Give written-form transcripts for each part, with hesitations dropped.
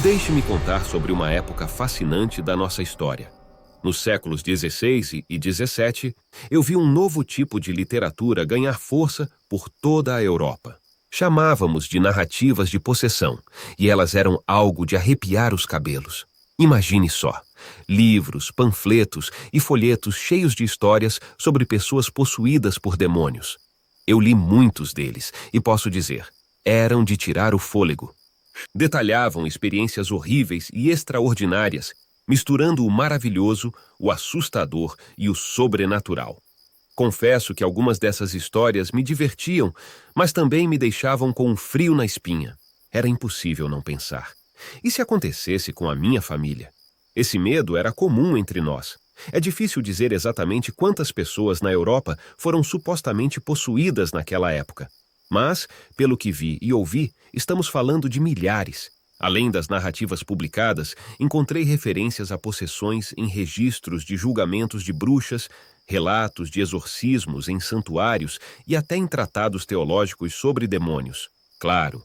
Deixe-me contar sobre uma época fascinante da nossa história. Nos séculos XVI e XVII, eu vi um novo tipo de literatura ganhar força por toda a Europa. Chamávamos de narrativas de possessão, e elas eram algo de arrepiar os cabelos. Imagine só, livros, panfletos e folhetos cheios de histórias sobre pessoas possuídas por demônios. Eu li muitos deles e posso dizer, eram de tirar o fôlego. Detalhavam experiências horríveis e extraordinárias, misturando o maravilhoso, o assustador e o sobrenatural. Confesso que algumas dessas histórias me divertiam, mas também me deixavam com um frio na espinha. Era impossível não pensar. E se acontecesse com a minha família? Esse medo era comum entre nós. É difícil dizer exatamente quantas pessoas na Europa foram supostamente possuídas naquela época. Mas, pelo que vi e ouvi, estamos falando de milhares. Além das narrativas publicadas, encontrei referências a possessões em registros de julgamentos de bruxas, relatos de exorcismos em santuários e até em tratados teológicos sobre demônios. Claro,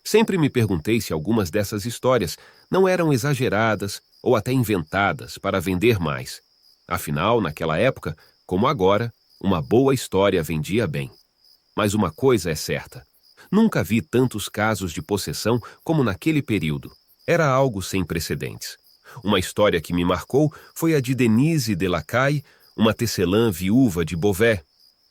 sempre me perguntei se algumas dessas histórias não eram exageradas ou até inventadas para vender mais. Afinal, naquela época, como agora, uma boa história vendia bem. Mas uma coisa é certa. Nunca vi tantos casos de possessão como naquele período. Era algo sem precedentes. Uma história que me marcou foi a de Denise de Lacaille, uma tecelã viúva de Beauvais.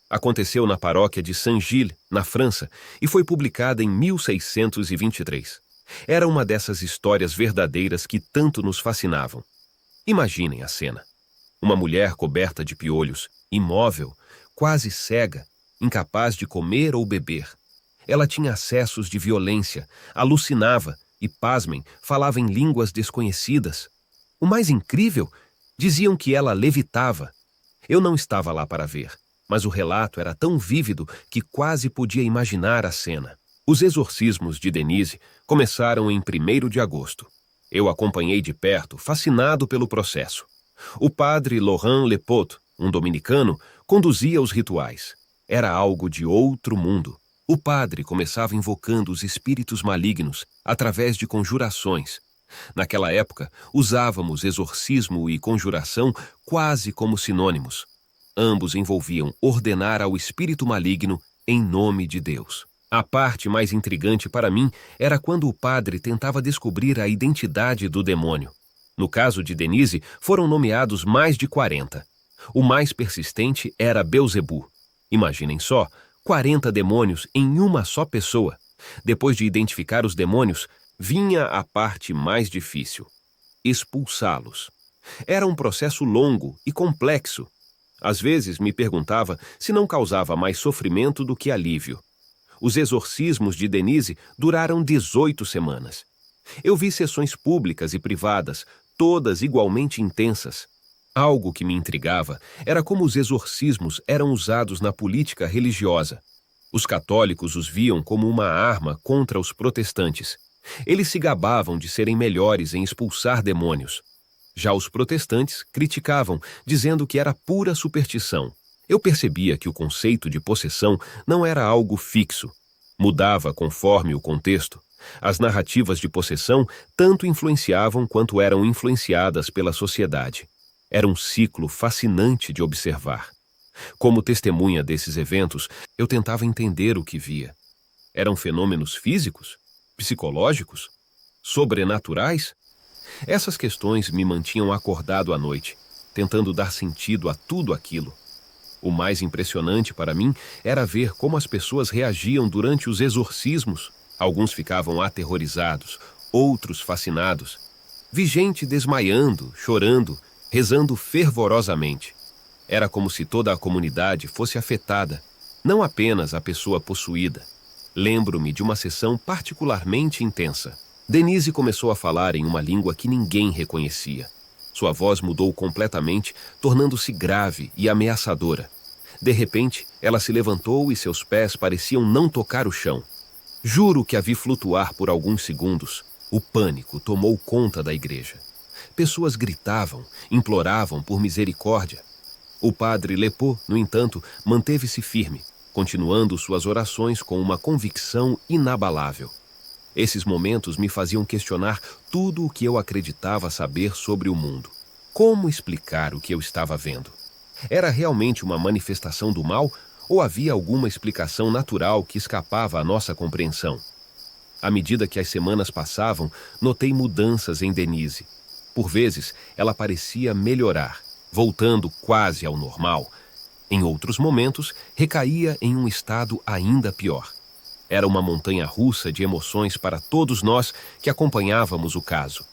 Aconteceu na paróquia de Saint-Gilles, na França, e foi publicada em 1623. Era uma dessas histórias verdadeiras que tanto nos fascinavam. Imaginem a cena. Uma mulher coberta de piolhos, imóvel, quase cega, incapaz de comer ou beber. Ela tinha acessos de violência, alucinava e, pasmem, falava em línguas desconhecidas. O mais incrível, diziam que ela levitava. Eu não estava lá para ver, mas o relato era tão vívido que quase podia imaginar a cena. Os exorcismos de Denise começaram em 1º de agosto. Eu acompanhei de perto, fascinado pelo processo. O padre Laurent Lepaute, um dominicano, conduzia os rituais. Era algo de outro mundo. O padre começava invocando os espíritos malignos através de conjurações. Naquela época, usávamos exorcismo e conjuração quase como sinônimos. Ambos envolviam ordenar ao espírito maligno em nome de Deus. A parte mais intrigante para mim era quando o padre tentava descobrir a identidade do demônio. No caso de Denise, foram nomeados mais de 40. O mais persistente era Belzebu. Imaginem só, 40 demônios em uma só pessoa. Depois de identificar os demônios, vinha a parte mais difícil: expulsá-los. Era um processo longo e complexo. Às vezes me perguntava se não causava mais sofrimento do que alívio. Os exorcismos de Denise duraram 18 semanas. Eu vi sessões públicas e privadas, todas igualmente intensas. Algo que me intrigava era como os exorcismos eram usados na política religiosa. Os católicos os viam como uma arma contra os protestantes. Eles se gabavam de serem melhores em expulsar demônios. Já os protestantes criticavam, dizendo que era pura superstição. Eu percebia que o conceito de possessão não era algo fixo. Mudava conforme o contexto. As narrativas de possessão tanto influenciavam quanto eram influenciadas pela sociedade. Era um ciclo fascinante de observar. Como testemunha desses eventos, eu tentava entender o que via. Eram fenômenos físicos? Psicológicos? Sobrenaturais? Essas questões me mantinham acordado à noite, tentando dar sentido a tudo aquilo. O mais impressionante para mim era ver como as pessoas reagiam durante os exorcismos. Alguns ficavam aterrorizados, outros fascinados. Vi gente desmaiando, chorando, rezando fervorosamente. Era como se toda a comunidade fosse afetada, não apenas a pessoa possuída. Lembro-me de uma sessão particularmente intensa. Denise começou a falar em uma língua que ninguém reconhecia. Sua voz mudou completamente, tornando-se grave e ameaçadora. De repente, ela se levantou e seus pés pareciam não tocar o chão. Juro que a vi flutuar por alguns segundos. O pânico tomou conta da igreja. Pessoas gritavam, imploravam por misericórdia. O padre Lepaute, no entanto, manteve-se firme, continuando suas orações com uma convicção inabalável. Esses momentos me faziam questionar tudo o que eu acreditava saber sobre o mundo. Como explicar o que eu estava vendo? Era realmente uma manifestação do mal ou havia alguma explicação natural que escapava à nossa compreensão? À medida que as semanas passavam, notei mudanças em Denise. Por vezes, ela parecia melhorar, voltando quase ao normal. Em outros momentos, recaía em um estado ainda pior. Era uma montanha-russa de emoções para todos nós que acompanhávamos o caso.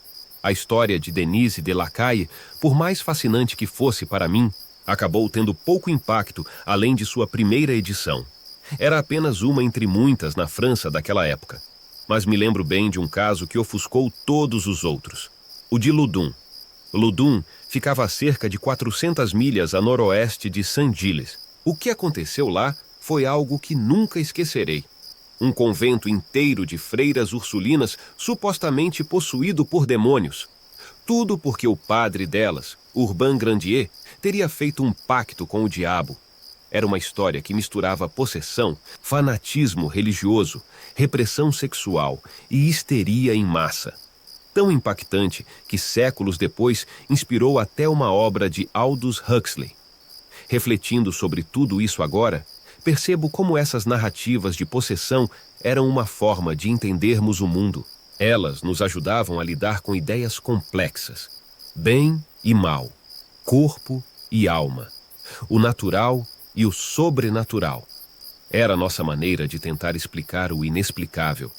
A história de Denise de Lacaille, por mais fascinante que fosse para mim, acabou tendo pouco impacto além de sua primeira edição. Era apenas uma entre muitas na França daquela época. Mas me lembro bem de um caso que ofuscou todos os outros. O de Loudun. Loudun ficava a cerca de 400 milhas a noroeste de Saint-Gilles. O que aconteceu lá foi algo que nunca esquecerei. Um convento inteiro de freiras ursulinas supostamente possuído por demônios. Tudo porque o padre delas, Urbain Grandier, teria feito um pacto com o diabo. Era uma história que misturava possessão, fanatismo religioso, repressão sexual e histeria em massa. Tão impactante que séculos depois inspirou até uma obra de Aldous Huxley. Refletindo sobre tudo isso agora, percebo como essas narrativas de possessão eram uma forma de entendermos o mundo. Elas nos ajudavam a lidar com ideias complexas. Bem e mal, corpo e alma, o natural e o sobrenatural. Era a nossa maneira de tentar explicar o inexplicável.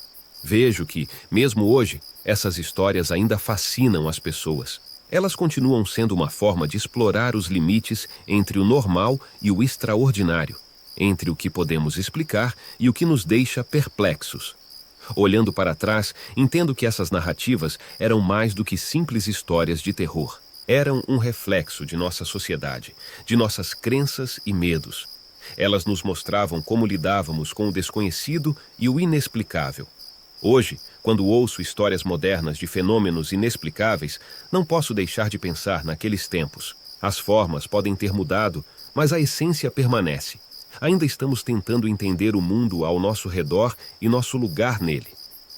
Vejo que, mesmo hoje, essas histórias ainda fascinam as pessoas. Elas continuam sendo uma forma de explorar os limites entre o normal e o extraordinário, entre o que podemos explicar e o que nos deixa perplexos. Olhando para trás, entendo que essas narrativas eram mais do que simples histórias de terror. Eram um reflexo de nossa sociedade, de nossas crenças e medos. Elas nos mostravam como lidávamos com o desconhecido e o inexplicável. Hoje, quando ouço histórias modernas de fenômenos inexplicáveis, não posso deixar de pensar naqueles tempos. As formas podem ter mudado, mas a essência permanece. Ainda estamos tentando entender o mundo ao nosso redor e nosso lugar nele.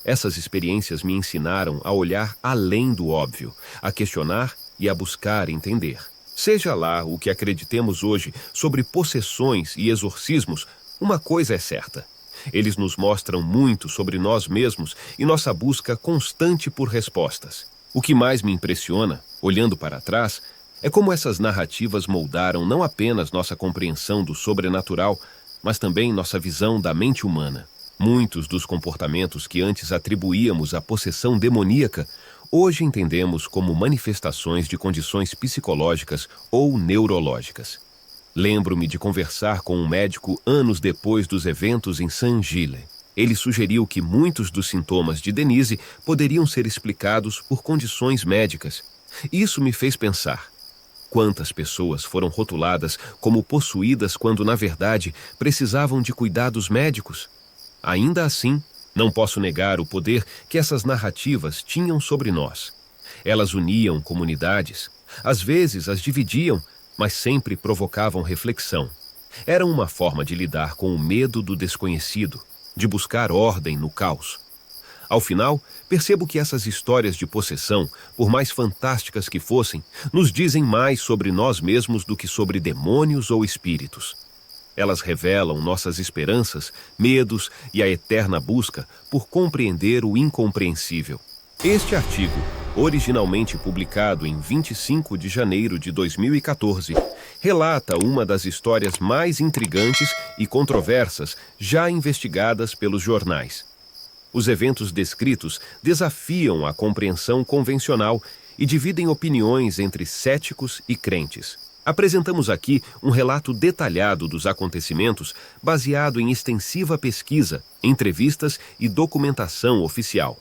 Essas experiências me ensinaram a olhar além do óbvio, a questionar e a buscar entender. Seja lá o que acreditemos hoje sobre possessões e exorcismos, uma coisa é certa. Eles nos mostram muito sobre nós mesmos e nossa busca constante por respostas. O que mais me impressiona, olhando para trás, é como essas narrativas moldaram não apenas nossa compreensão do sobrenatural, mas também nossa visão da mente humana. Muitos dos comportamentos que antes atribuíamos à possessão demoníaca, hoje entendemos como manifestações de condições psicológicas ou neurológicas. Lembro-me de conversar com um médico anos depois dos eventos em Saint-Gilles. Ele sugeriu que muitos dos sintomas de Denise poderiam ser explicados por condições médicas. Isso me fez pensar. Quantas pessoas foram rotuladas como possuídas quando, na verdade, precisavam de cuidados médicos? Ainda assim, não posso negar o poder que essas narrativas tinham sobre nós. Elas uniam comunidades, às vezes as dividiam, mas sempre provocavam reflexão. Eram uma forma de lidar com o medo do desconhecido, de buscar ordem no caos. Ao final, percebo que essas histórias de possessão, por mais fantásticas que fossem, nos dizem mais sobre nós mesmos do que sobre demônios ou espíritos. Elas revelam nossas esperanças, medos e a eterna busca por compreender o incompreensível. Este artigo, originalmente publicado em 25 de janeiro de 2014, relata uma das histórias mais intrigantes e controversas já investigadas pelos jornais. Os eventos descritos desafiam a compreensão convencional e dividem opiniões entre céticos e crentes. Apresentamos aqui um relato detalhado dos acontecimentos baseado em extensiva pesquisa, entrevistas e documentação oficial.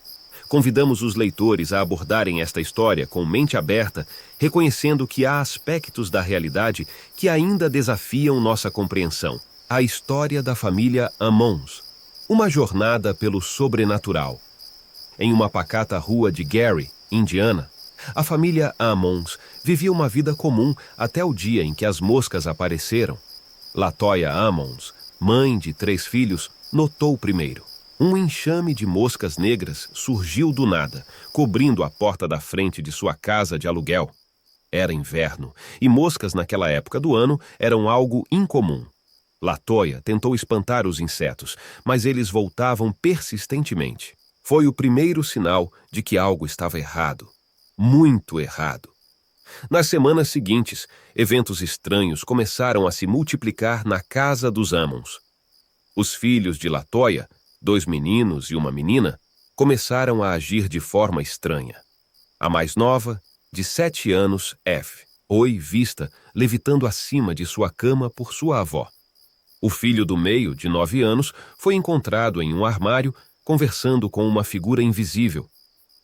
Convidamos os leitores a abordarem esta história com mente aberta, reconhecendo que há aspectos da realidade que ainda desafiam nossa compreensão. A história da família Ammons. Uma jornada pelo sobrenatural. Em uma pacata rua de Gary, Indiana, a família Ammons vivia uma vida comum até o dia em que as moscas apareceram. Latoya Ammons, mãe de 3 filhos, notou primeiro. Um enxame de moscas negras surgiu do nada, cobrindo a porta da frente de sua casa de aluguel. Era inverno, e moscas naquela época do ano eram algo incomum. LaToya tentou espantar os insetos, mas eles voltavam persistentemente. Foi o primeiro sinal de que algo estava errado. Muito errado. Nas semanas seguintes, eventos estranhos começaram a se multiplicar na casa dos Ammons. Os filhos de LaToya, 2 meninos e uma menina, começaram a agir de forma estranha. A mais nova, de 7 anos, F, foi vista levitando acima de sua cama por sua avó. O filho do meio, de 9 anos, foi encontrado em um armário conversando com uma figura invisível.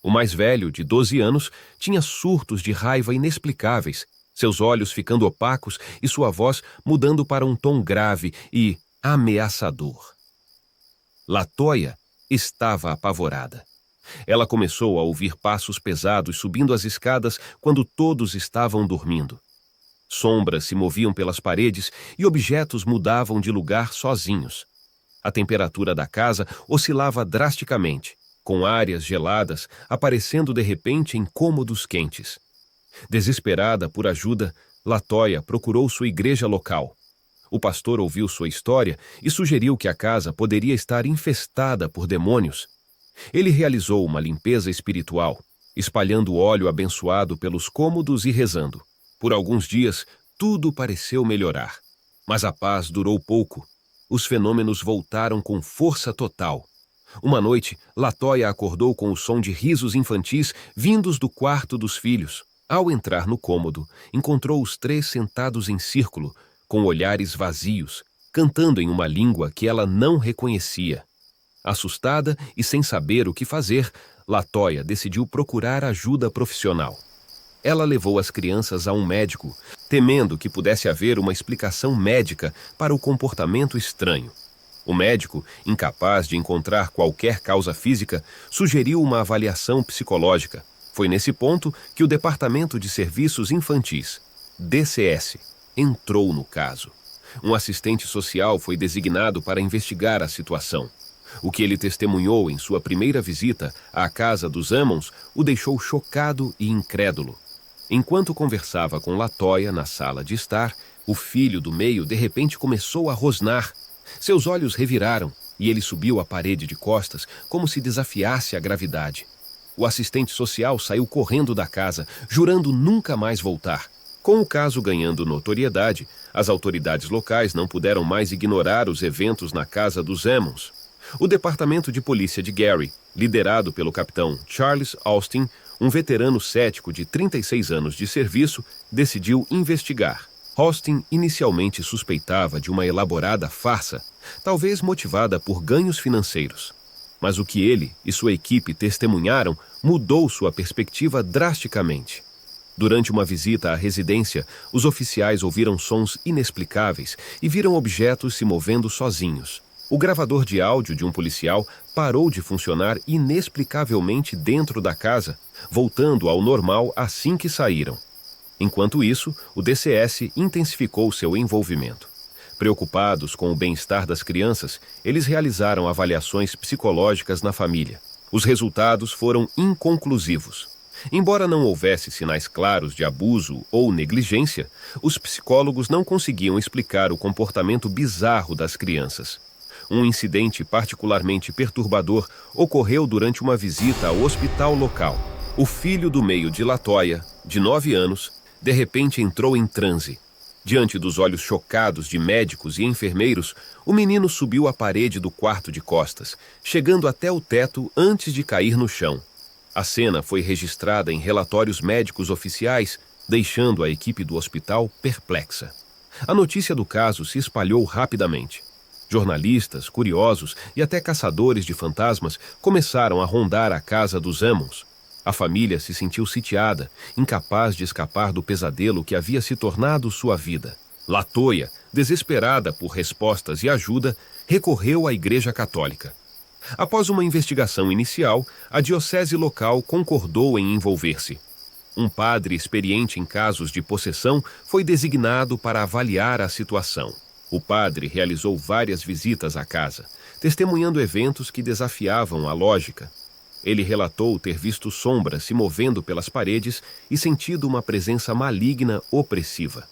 O mais velho, de 12 anos, tinha surtos de raiva inexplicáveis, seus olhos ficando opacos e sua voz mudando para um tom grave e ameaçador. LaToya estava apavorada. Ela começou a ouvir passos pesados subindo as escadas quando todos estavam dormindo. Sombras se moviam pelas paredes e objetos mudavam de lugar sozinhos. A temperatura da casa oscilava drasticamente, com áreas geladas aparecendo de repente em cômodos quentes. Desesperada por ajuda, LaToya procurou sua igreja local. O pastor ouviu sua história e sugeriu que a casa poderia estar infestada por demônios. Ele realizou uma limpeza espiritual, espalhando óleo abençoado pelos cômodos e rezando. Por alguns dias, tudo pareceu melhorar. Mas a paz durou pouco. Os fenômenos voltaram com força total. Uma noite, LaToya acordou com o som de risos infantis vindos do quarto dos filhos. Ao entrar no cômodo, encontrou os 3 sentados em círculo, com olhares vazios, cantando em uma língua que ela não reconhecia. Assustada e sem saber o que fazer, LaToya decidiu procurar ajuda profissional. Ela levou as crianças a um médico, temendo que pudesse haver uma explicação médica para o comportamento estranho. O médico, incapaz de encontrar qualquer causa física, sugeriu uma avaliação psicológica. Foi nesse ponto que o Departamento de Serviços Infantis, DCS, entrou no caso. Um assistente social foi designado para investigar a situação. O que ele testemunhou em sua primeira visita à casa dos Ammons o deixou chocado e incrédulo. Enquanto conversava com LaToya na sala de estar, o filho do meio de repente começou a rosnar. Seus olhos reviraram e ele subiu a parede de costas como se desafiasse a gravidade. O assistente social saiu correndo da casa, jurando nunca mais voltar. Com o caso ganhando notoriedade, as autoridades locais não puderam mais ignorar os eventos na casa dos Ammons. O departamento de polícia de Gary, liderado pelo capitão Charles Austin, um veterano cético de 36 anos de serviço, decidiu investigar. Austin inicialmente suspeitava de uma elaborada farsa, talvez motivada por ganhos financeiros. Mas o que ele e sua equipe testemunharam mudou sua perspectiva drasticamente. Durante uma visita à residência, os oficiais ouviram sons inexplicáveis e viram objetos se movendo sozinhos. O gravador de áudio de um policial parou de funcionar inexplicavelmente dentro da casa, voltando ao normal assim que saíram. Enquanto isso, o DCS intensificou seu envolvimento. Preocupados com o bem-estar das crianças, eles realizaram avaliações psicológicas na família. Os resultados foram inconclusivos. Embora não houvesse sinais claros de abuso ou negligência, os psicólogos não conseguiam explicar o comportamento bizarro das crianças. Um incidente particularmente perturbador ocorreu durante uma visita ao hospital local. O filho do meio de LaToya, de 9 anos, de repente entrou em transe. Diante dos olhos chocados de médicos e enfermeiros, o menino subiu a parede do quarto de costas, chegando até o teto antes de cair no chão. A cena foi registrada em relatórios médicos oficiais, deixando a equipe do hospital perplexa. A notícia do caso se espalhou rapidamente. Jornalistas, curiosos e até caçadores de fantasmas começaram a rondar a casa dos Ammons. A família se sentiu sitiada, incapaz de escapar do pesadelo que havia se tornado sua vida. LaToya, desesperada por respostas e ajuda, recorreu à Igreja Católica. Após uma investigação inicial, a diocese local concordou em envolver-se. Um padre experiente em casos de possessão foi designado para avaliar a situação. O padre realizou várias visitas à casa, testemunhando eventos que desafiavam a lógica. Ele relatou ter visto sombras se movendo pelas paredes e sentido uma presença maligna opressiva.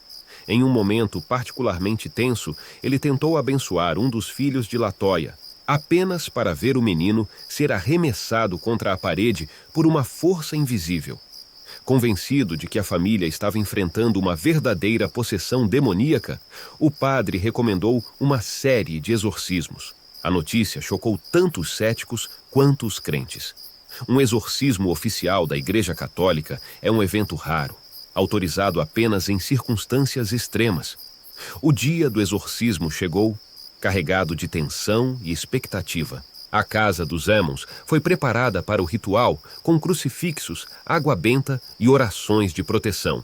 Em um momento particularmente tenso, ele tentou abençoar um dos filhos de Latoya, apenas para ver o menino ser arremessado contra a parede por uma força invisível. Convencido de que a família estava enfrentando uma verdadeira possessão demoníaca, o padre recomendou uma série de exorcismos. A notícia chocou tanto os céticos quanto os crentes. Um exorcismo oficial da Igreja Católica é um evento raro, autorizado apenas em circunstâncias extremas. O dia do exorcismo chegou, carregado de tensão e expectativa. A casa dos Ammons foi preparada para o ritual com crucifixos, água benta e orações de proteção.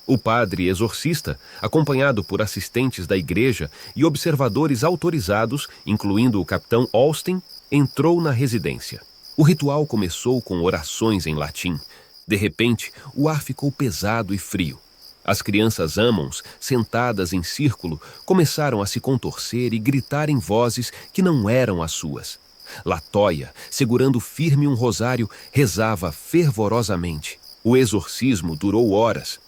O padre exorcista, acompanhado por assistentes da igreja e observadores autorizados, incluindo o capitão Austin, entrou na residência. O ritual começou com orações em latim. De repente, o ar ficou pesado e frio. As crianças Ammons, sentadas em círculo, começaram a se contorcer e gritar em vozes que não eram as suas. Latoya, segurando firme um rosário, rezava fervorosamente. O exorcismo durou horas.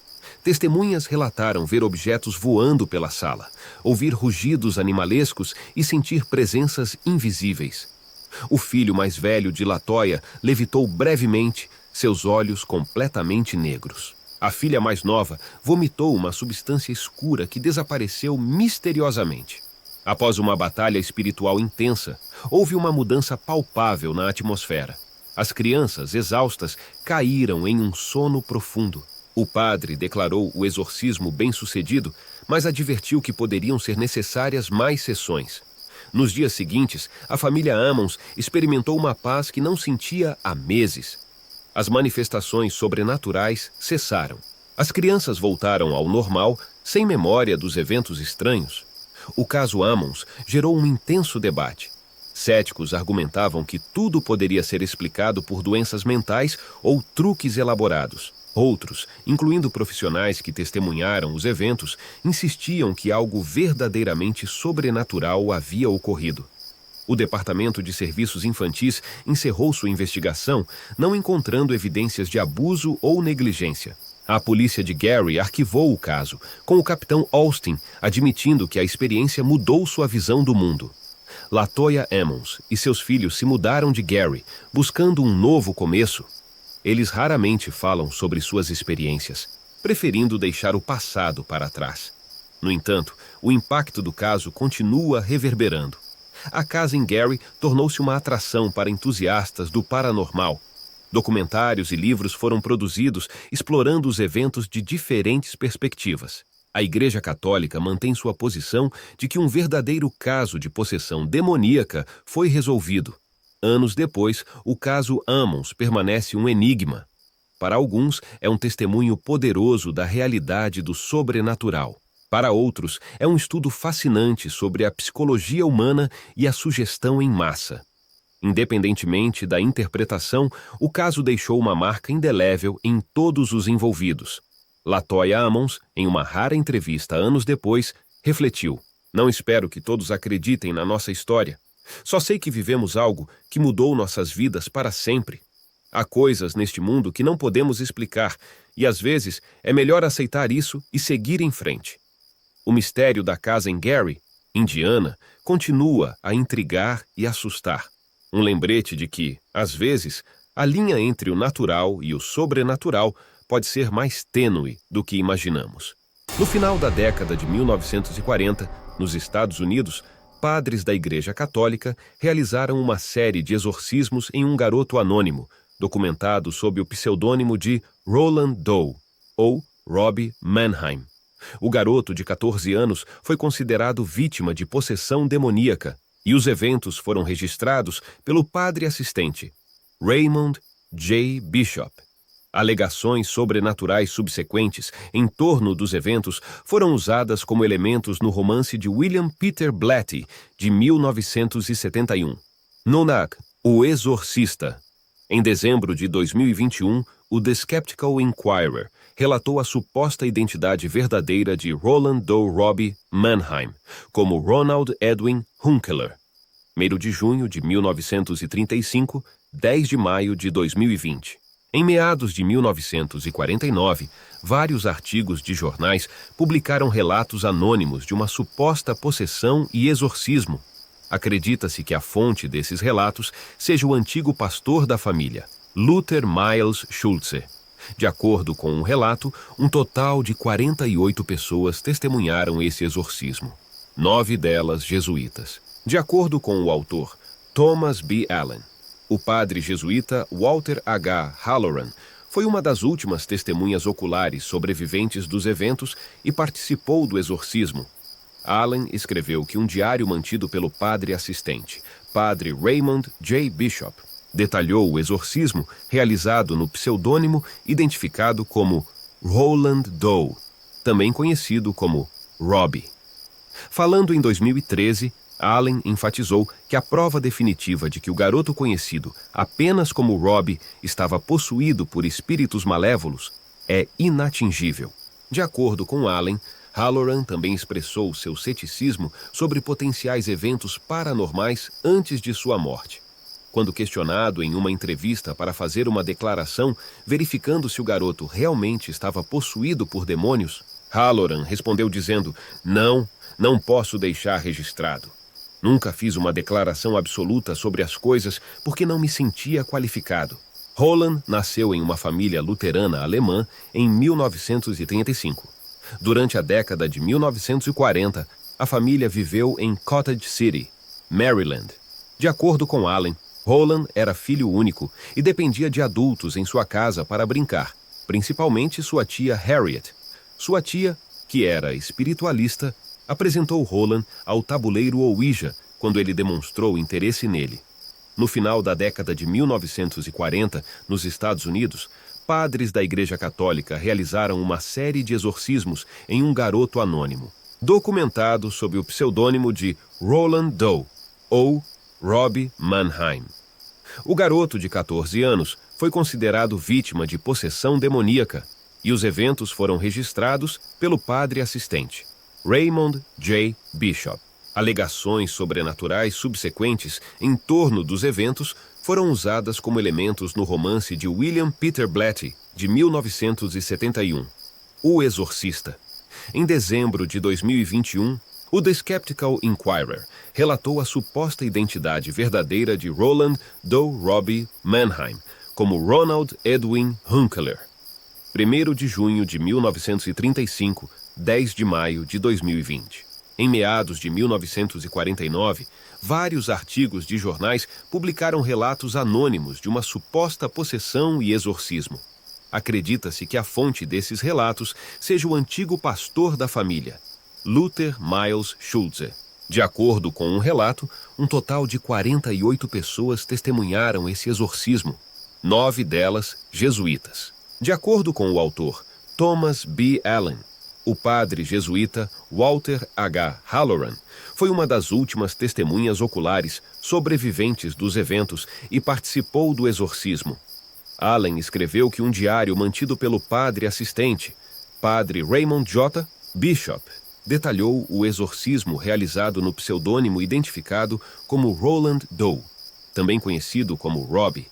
Testemunhas relataram ver objetos voando pela sala, ouvir rugidos animalescos e sentir presenças invisíveis. O filho mais velho de Latoya levitou brevemente, seus olhos completamente negros. A filha mais nova vomitou uma substância escura que desapareceu misteriosamente. Após uma batalha espiritual intensa, houve uma mudança palpável na atmosfera. As crianças, exaustas, caíram em um sono profundo. O padre declarou o exorcismo bem-sucedido, mas advertiu que poderiam ser necessárias mais sessões. Nos dias seguintes, a família Ammons experimentou uma paz que não sentia há meses. As manifestações sobrenaturais cessaram. As crianças voltaram ao normal, sem memória dos eventos estranhos. O caso Ammons gerou um intenso debate. Céticos argumentavam que tudo poderia ser explicado por doenças mentais ou truques elaborados. Outros, incluindo profissionais que testemunharam os eventos, insistiam que algo verdadeiramente sobrenatural havia ocorrido. O Departamento de Serviços Infantis encerrou sua investigação, não encontrando evidências de abuso ou negligência. A polícia de Gary arquivou o caso, com o capitão Austin admitindo que a experiência mudou sua visão do mundo. Latoya Ammons e seus filhos se mudaram de Gary, buscando um novo começo. Eles raramente falam sobre suas experiências, preferindo deixar o passado para trás. No entanto, o impacto do caso continua reverberando. A casa em Gary tornou-se uma atração para entusiastas do paranormal. Documentários e livros foram produzidos explorando os eventos de diferentes perspectivas. A Igreja Católica mantém sua posição de que um verdadeiro caso de possessão demoníaca foi resolvido. Anos depois, o caso Ammons permanece um enigma. Para alguns, é um testemunho poderoso da realidade do sobrenatural. Para outros, é um estudo fascinante sobre a psicologia humana e a sugestão em massa. Independentemente da interpretação, o caso deixou uma marca indelével em todos os envolvidos. Latoya Ammons, em uma rara entrevista anos depois, refletiu: "Não espero que todos acreditem na nossa história. Só sei que vivemos algo que mudou nossas vidas para sempre. Há coisas neste mundo que não podemos explicar, e às vezes é melhor aceitar isso e seguir em frente." O mistério da casa em Gary, Indiana, continua a intrigar e assustar. Um lembrete de que, às vezes, a linha entre o natural e o sobrenatural pode ser mais tênue do que imaginamos. No final da década de 1940, nos Estados Unidos, padres da Igreja Católica realizaram uma série de exorcismos em um garoto anônimo, documentado sob o pseudônimo de Roland Doe, ou Robbie Mannheim. O garoto de 14 anos foi considerado vítima de possessão demoníaca, e os eventos foram registrados pelo padre assistente, Raymond J. Bishop. Alegações sobrenaturais subsequentes em torno dos eventos foram usadas como elementos no romance de William Peter Blatty, de 1971. Nonag, o Exorcista. Em dezembro de 2021, o The Skeptical Inquirer relatou a suposta identidade verdadeira de Roland Doe Robbie Mannheim como Ronald Edwin Hunkeler. 1º de junho de 1935, 10 de maio de 2020. Em meados de 1949, vários artigos de jornais publicaram relatos anônimos de uma suposta possessão e exorcismo. Acredita-se que a fonte desses relatos seja o antigo pastor da família, Luther Miles Schulze. De acordo com um relato, um total de 48 pessoas testemunharam esse exorcismo. 9 delas jesuítas. De acordo com o autor, Thomas B. Allen, o padre jesuíta Walter H. Halloran foi uma das últimas testemunhas oculares sobreviventes dos eventos e participou do exorcismo. Allen escreveu que um diário mantido pelo padre assistente, padre Raymond J. Bishop, detalhou o exorcismo realizado no pseudônimo identificado como Roland Doe, também conhecido como Robbie. Falando em 2013, Allen enfatizou que a prova definitiva de que o garoto conhecido apenas como Robbie estava possuído por espíritos malévolos é inatingível. De acordo com Allen, Halloran também expressou seu ceticismo sobre potenciais eventos paranormais antes de sua morte. Quando questionado em uma entrevista para fazer uma declaração verificando se o garoto realmente estava possuído por demônios, Halloran respondeu dizendo: Não posso deixar registrado. Nunca fiz uma declaração absoluta sobre as coisas porque não me sentia qualificado. Roland nasceu em uma família luterana alemã em 1935. Durante a década de 1940, a família viveu em Cottage City, Maryland. De acordo com Allen, Roland era filho único e dependia de adultos em sua casa para brincar, principalmente sua tia Harriet. Sua tia, que era espiritualista, apresentou Roland ao tabuleiro Ouija quando ele demonstrou interesse nele. No final da década de 1940, nos Estados Unidos, padres da Igreja Católica realizaram uma série de exorcismos em um garoto anônimo, documentado sob o pseudônimo de Roland Doe, ou Robbie Mannheim. O garoto de 14 anos foi considerado vítima de possessão demoníaca e os eventos foram registrados pelo padre assistente, Raymond J. Bishop. Alegações sobrenaturais subsequentes em torno dos eventos foram usadas como elementos no romance de William Peter Blatty, de 1971, O Exorcista. Em dezembro de 2021, o The Skeptical Inquirer relatou a suposta identidade verdadeira de Roland Doe Robbie Mannheim como Ronald Edwin Hunkeler. 1º de junho de 1935, 10 de maio de 2020. Em meados de 1949, vários artigos de jornais publicaram relatos anônimos de uma suposta possessão e exorcismo. Acredita-se que a fonte desses relatos seja o antigo pastor da família, Luther Miles Schulze. De acordo com um relato, um total de 48 pessoas testemunharam esse exorcismo, 9 delas jesuítas. De acordo com o autor, Thomas B. Allen, o padre jesuíta Walter H. Halloran foi uma das últimas testemunhas oculares sobreviventes dos eventos e participou do exorcismo. Allen escreveu que um diário mantido pelo padre assistente, padre Raymond J. Bishop, detalhou o exorcismo realizado no pseudônimo identificado como Roland Doe, também conhecido como Robbie.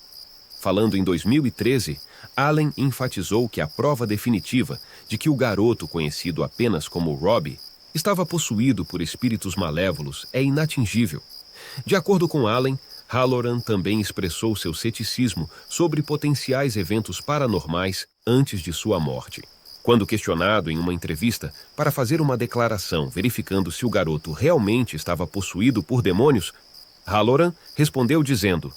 Falando em 2013, Allen enfatizou que a prova definitiva de que o garoto conhecido apenas como Robbie estava possuído por espíritos malévolos é inatingível. De acordo com Allen, Halloran também expressou seu ceticismo sobre potenciais eventos paranormais antes de sua morte. Quando questionado em uma entrevista para fazer uma declaração verificando se o garoto realmente estava possuído por demônios, Halloran respondeu dizendo: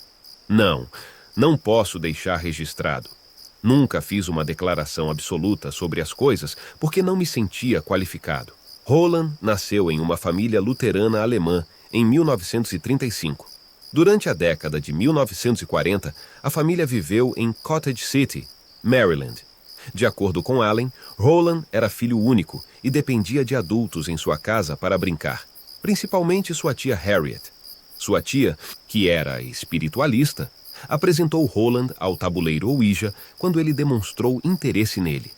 Não posso deixar registrado. Nunca fiz uma declaração absoluta sobre as coisas porque não me sentia qualificado. Roland nasceu em uma família luterana alemã em 1935. Durante a década de 1940, a família viveu em Cottage City, Maryland. De acordo com Allen, Roland era filho único e dependia de adultos em sua casa para brincar, principalmente sua tia Harriet. Sua tia, que era espiritualista, apresentou Roland ao tabuleiro Ouija quando ele demonstrou interesse nele.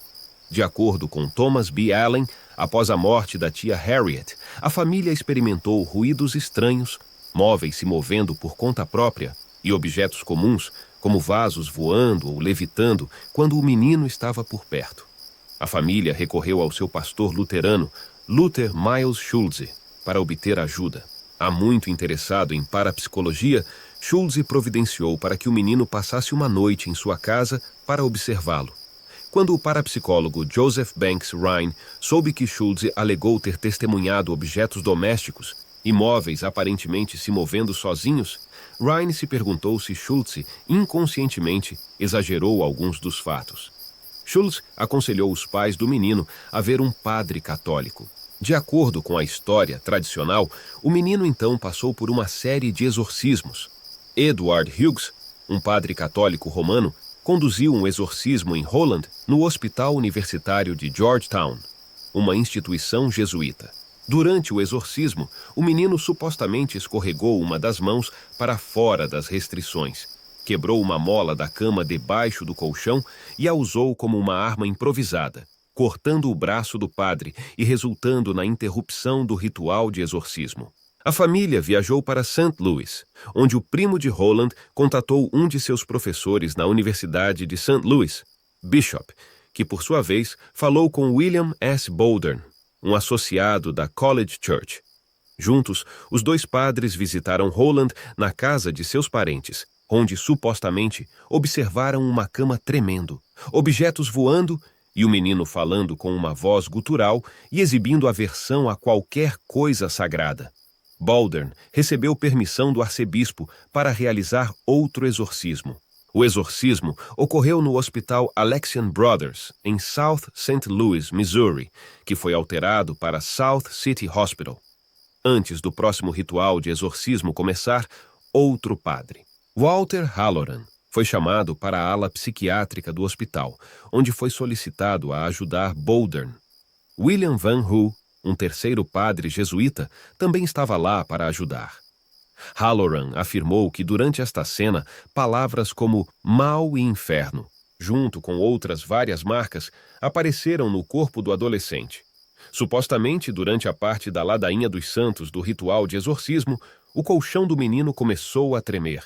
De acordo com Thomas B. Allen, após a morte da tia Harriet, a família experimentou ruídos estranhos, móveis se movendo por conta própria e objetos comuns, como vasos voando ou levitando, quando o menino estava por perto. A família recorreu ao seu pastor luterano, Luther Miles Schulze, para obter ajuda. Muito interessado em parapsicologia, Schulze providenciou para que o menino passasse uma noite em sua casa para observá-lo. Quando o parapsicólogo Joseph Banks Rhine soube que Schulze alegou ter testemunhado objetos domésticos e móveis aparentemente se movendo sozinhos, Rhine se perguntou se Schulze, inconscientemente, exagerou alguns dos fatos. Schulze aconselhou os pais do menino a ver um padre católico. De acordo com a história tradicional, o menino então passou por uma série de exorcismos. Edward Hughes, um padre católico romano, conduziu um exorcismo em Holland no Hospital Universitário de Georgetown, uma instituição jesuíta. Durante o exorcismo, o menino supostamente escorregou uma das mãos para fora das restrições, quebrou uma mola da cama debaixo do colchão e a usou como uma arma improvisada, cortando o braço do padre e resultando na interrupção do ritual de exorcismo. A família viajou para St. Louis, onde o primo de Roland contatou um de seus professores na Universidade de St. Louis, Bishop, que por sua vez falou com William S. Bowdern, um associado da College Church. Juntos, os dois padres visitaram Roland na casa de seus parentes, onde supostamente observaram uma cama tremendo, objetos voando e o menino falando com uma voz gutural e exibindo aversão a qualquer coisa sagrada. Bowdern recebeu permissão do arcebispo para realizar outro exorcismo. O exorcismo ocorreu no Hospital Alexian Brothers, em South St. Louis, Missouri, que foi alterado para South City Hospital. Antes do próximo ritual de exorcismo começar, outro padre, Walter Halloran, foi chamado para a ala psiquiátrica do hospital, onde foi solicitado a ajudar Bowdern. William Van Hu, um terceiro padre jesuíta, também estava lá para ajudar. Halloran afirmou que durante esta cena, palavras como mal e inferno, junto com outras várias marcas, apareceram no corpo do adolescente. Supostamente, durante a parte da ladainha dos santos do ritual de exorcismo, o colchão do menino começou a tremer.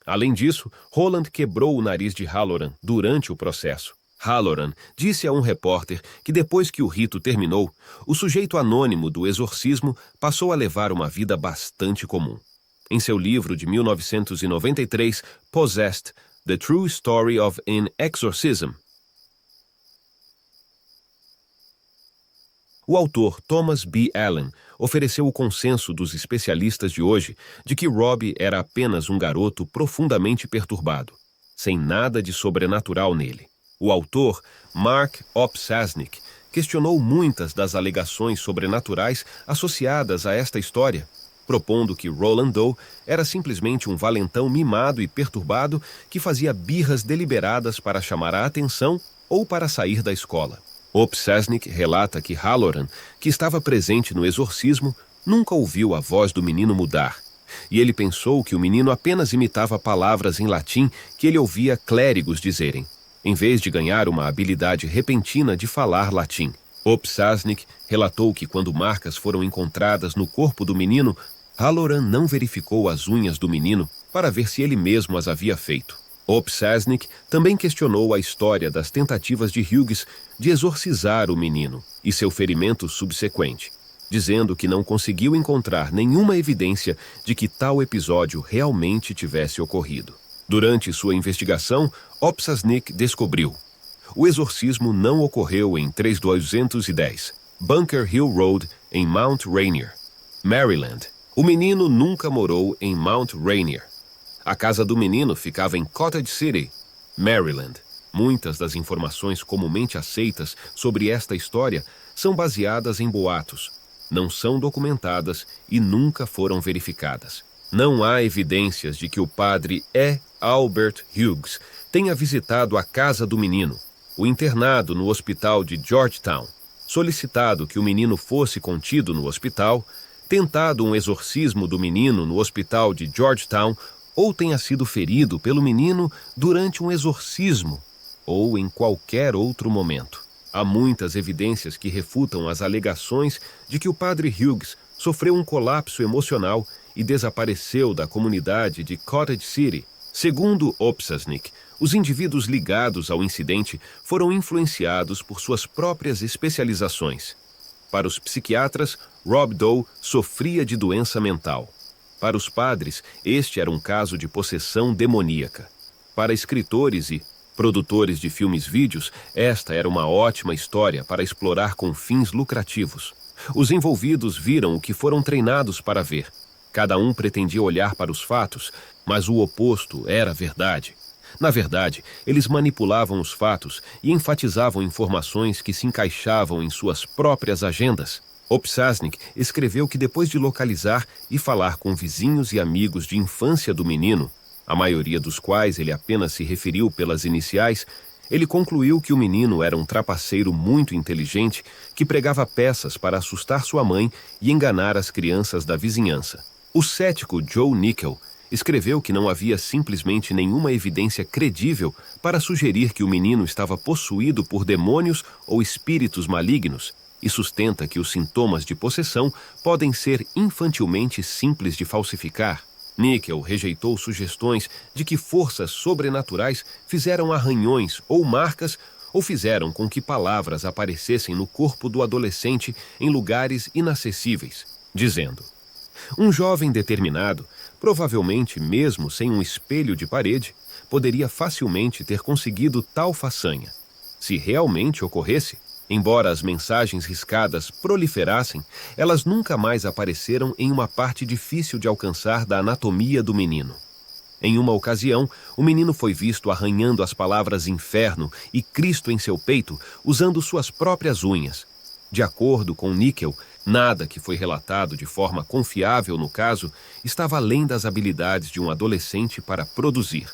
Além disso, Roland quebrou o nariz de Halloran durante o processo. Halloran disse a um repórter que depois que o rito terminou, o sujeito anônimo do exorcismo passou a levar uma vida bastante comum. Em seu livro de 1993, Possessed, The True Story of an Exorcism, o autor Thomas B. Allen ofereceu o consenso dos especialistas de hoje de que Robbie era apenas um garoto profundamente perturbado, sem nada de sobrenatural nele. O autor, Mark Opsasnick, questionou muitas das alegações sobrenaturais associadas a esta história, propondo que Roland Doe era simplesmente um valentão mimado e perturbado que fazia birras deliberadas para chamar a atenção ou para sair da escola. Opsasnick relata que Halloran, que estava presente no exorcismo, nunca ouviu a voz do menino mudar, e ele pensou que o menino apenas imitava palavras em latim que ele ouvia clérigos dizerem, em vez de ganhar uma habilidade repentina de falar latim. Opsasnick relatou que quando marcas foram encontradas no corpo do menino, Halloran não verificou as unhas do menino para ver se ele mesmo as havia feito. Opsasnick também questionou a história das tentativas de Hughes de exorcizar o menino e seu ferimento subsequente, dizendo que não conseguiu encontrar nenhuma evidência de que tal episódio realmente tivesse ocorrido. Durante sua investigação, Opsasnick descobriu: o exorcismo não ocorreu em 3210 Bunker Hill Road, em Mount Rainier, Maryland. O menino nunca morou em Mount Rainier. A casa do menino ficava em Cottage City, Maryland. Muitas das informações comumente aceitas sobre esta história são baseadas em boatos, não são documentadas e nunca foram verificadas. Não há evidências de que o padre E. Albert Hughes tenha visitado a casa do menino, o internado no hospital de Georgetown, solicitado que o menino fosse contido no hospital, tentado um exorcismo do menino no hospital de Georgetown ou tenha sido ferido pelo menino durante um exorcismo ou em qualquer outro momento. Há muitas evidências que refutam as alegações de que o padre Hughes sofreu um colapso emocional e desapareceu da comunidade de Cottage City. Segundo Opsasnick, os indivíduos ligados ao incidente foram influenciados por suas próprias especializações. Para os psiquiatras, Rob Doe sofria de doença mental. Para os padres, este era um caso de possessão demoníaca. Para escritores e produtores de filmes-vídeos, esta era uma ótima história para explorar com fins lucrativos. Os envolvidos viram o que foram treinados para ver. Cada um pretendia olhar para os fatos, mas o oposto era verdade. Na verdade, eles manipulavam os fatos e enfatizavam informações que se encaixavam em suas próprias agendas. Opsasnick escreveu que depois de localizar e falar com vizinhos e amigos de infância do menino, a maioria dos quais ele apenas se referiu pelas iniciais, ele concluiu que o menino era um trapaceiro muito inteligente que pregava peças para assustar sua mãe e enganar as crianças da vizinhança. O cético Joe Nickel escreveu que não havia simplesmente nenhuma evidência credível para sugerir que o menino estava possuído por demônios ou espíritos malignos e sustenta que os sintomas de possessão podem ser infantilmente simples de falsificar. Nickel rejeitou sugestões de que forças sobrenaturais fizeram arranhões ou marcas ou fizeram com que palavras aparecessem no corpo do adolescente em lugares inacessíveis, dizendo: um jovem determinado, provavelmente mesmo sem um espelho de parede, poderia facilmente ter conseguido tal façanha. Se realmente ocorresse, embora as mensagens riscadas proliferassem, elas nunca mais apareceram em uma parte difícil de alcançar da anatomia do menino. Em uma ocasião, o menino foi visto arranhando as palavras inferno e Cristo em seu peito, usando suas próprias unhas. De acordo com Nickel, nada que foi relatado de forma confiável no caso estava além das habilidades de um adolescente para produzir.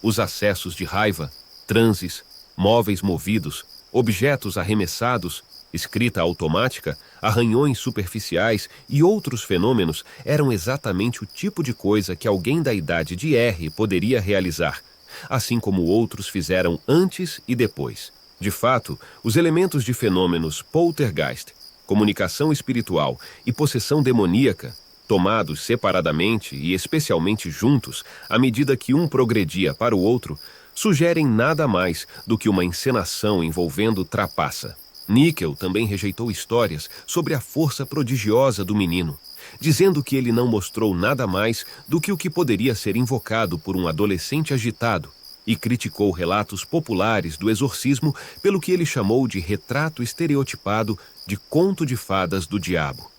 Os acessos de raiva, transes, móveis movidos, objetos arremessados, escrita automática, arranhões superficiais e outros fenômenos eram exatamente o tipo de coisa que alguém da idade de R poderia realizar, assim como outros fizeram antes e depois. De fato, os elementos de fenômenos poltergeist, comunicação espiritual e possessão demoníaca, tomados separadamente e especialmente juntos, à medida que um progredia para o outro, sugerem nada mais do que uma encenação envolvendo trapaça. Nickel também rejeitou histórias sobre a força prodigiosa do menino, dizendo que ele não mostrou nada mais do que o que poderia ser invocado por um adolescente agitado, e criticou relatos populares do exorcismo pelo que ele chamou de retrato estereotipado de conto de fadas do diabo.